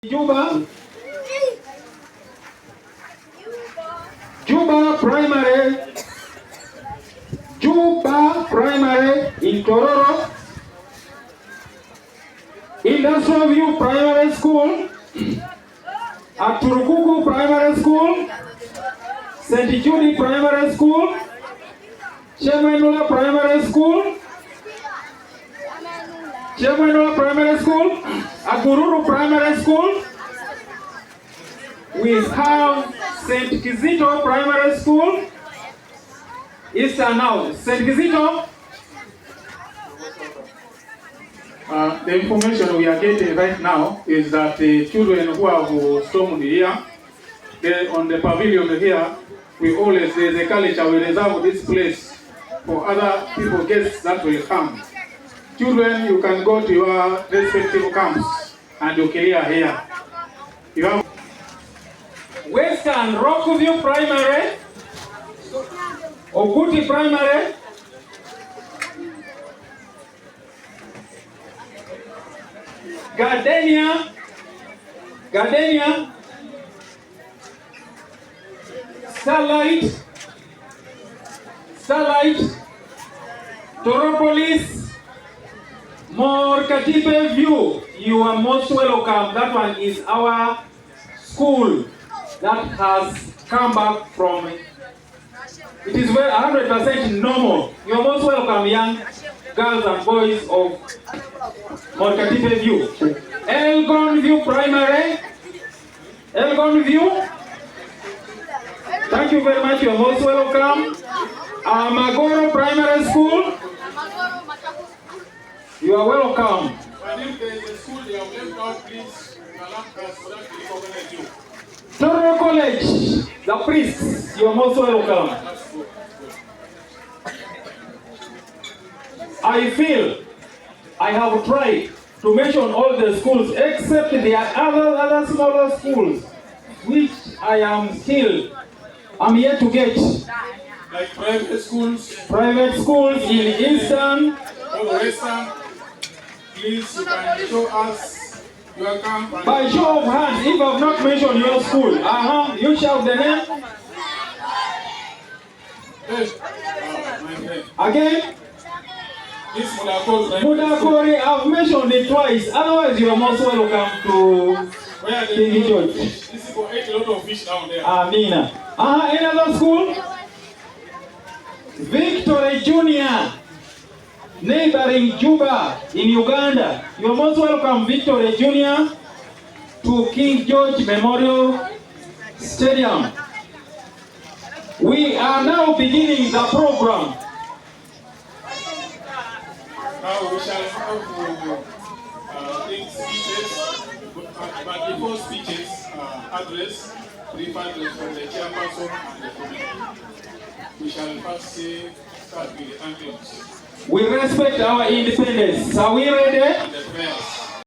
Juba Primary in Tororo, Industrial View Primary School, at Turukuku Primary School, St. Judy Primary School, Chemenula Primary School, Agururu Primary School. We have St. Kizito Primary School, Eastern now. St. Kizito. The information we are getting right now is that the children who have stormed here, on the pavilion here, there's a culture, we reserve this place for other people, guests that will come. Children, you can go to your respective camps and you clear here. You have Western Rockview Primary, Oguti Primary, Gardenia, Starlight, Toropolis, Morkatipe View. You are most welcome. That one is our school that has come back from. It is 100% normal. You are most welcome, young girls and boys of Morkatipe View. Elgon View Primary. Elgon View. Thank you very much. You are most welcome. Magoro Primary School. You are welcome. And if there is a school they have left out, please allow us for that to recognize you. Tororo College, the priests, you are most welcome. I feel I have tried to mention all the schools except there are other smaller schools which I'm yet to get. Like private schools? Private schools in Eastern or Western. Please, you can show us your camp. By show of hands, if I have not mentioned your school, you shout the name. Yes. Again? This Mudakori, I've mentioned it twice. Otherwise, you are most welcome to King George. This is for 8 lot of fish down there. Amina. Any other school? Victory Junior, neighboring Juba in Uganda. You are most welcome, Victory Junior, to King George Memorial Stadium. We are now beginning the program. Now we shall have speeches, but before speeches, address, brief address from the chairperson and the committee. We shall first start with the anthems. We respect our independence. Are we ready? And the prayers.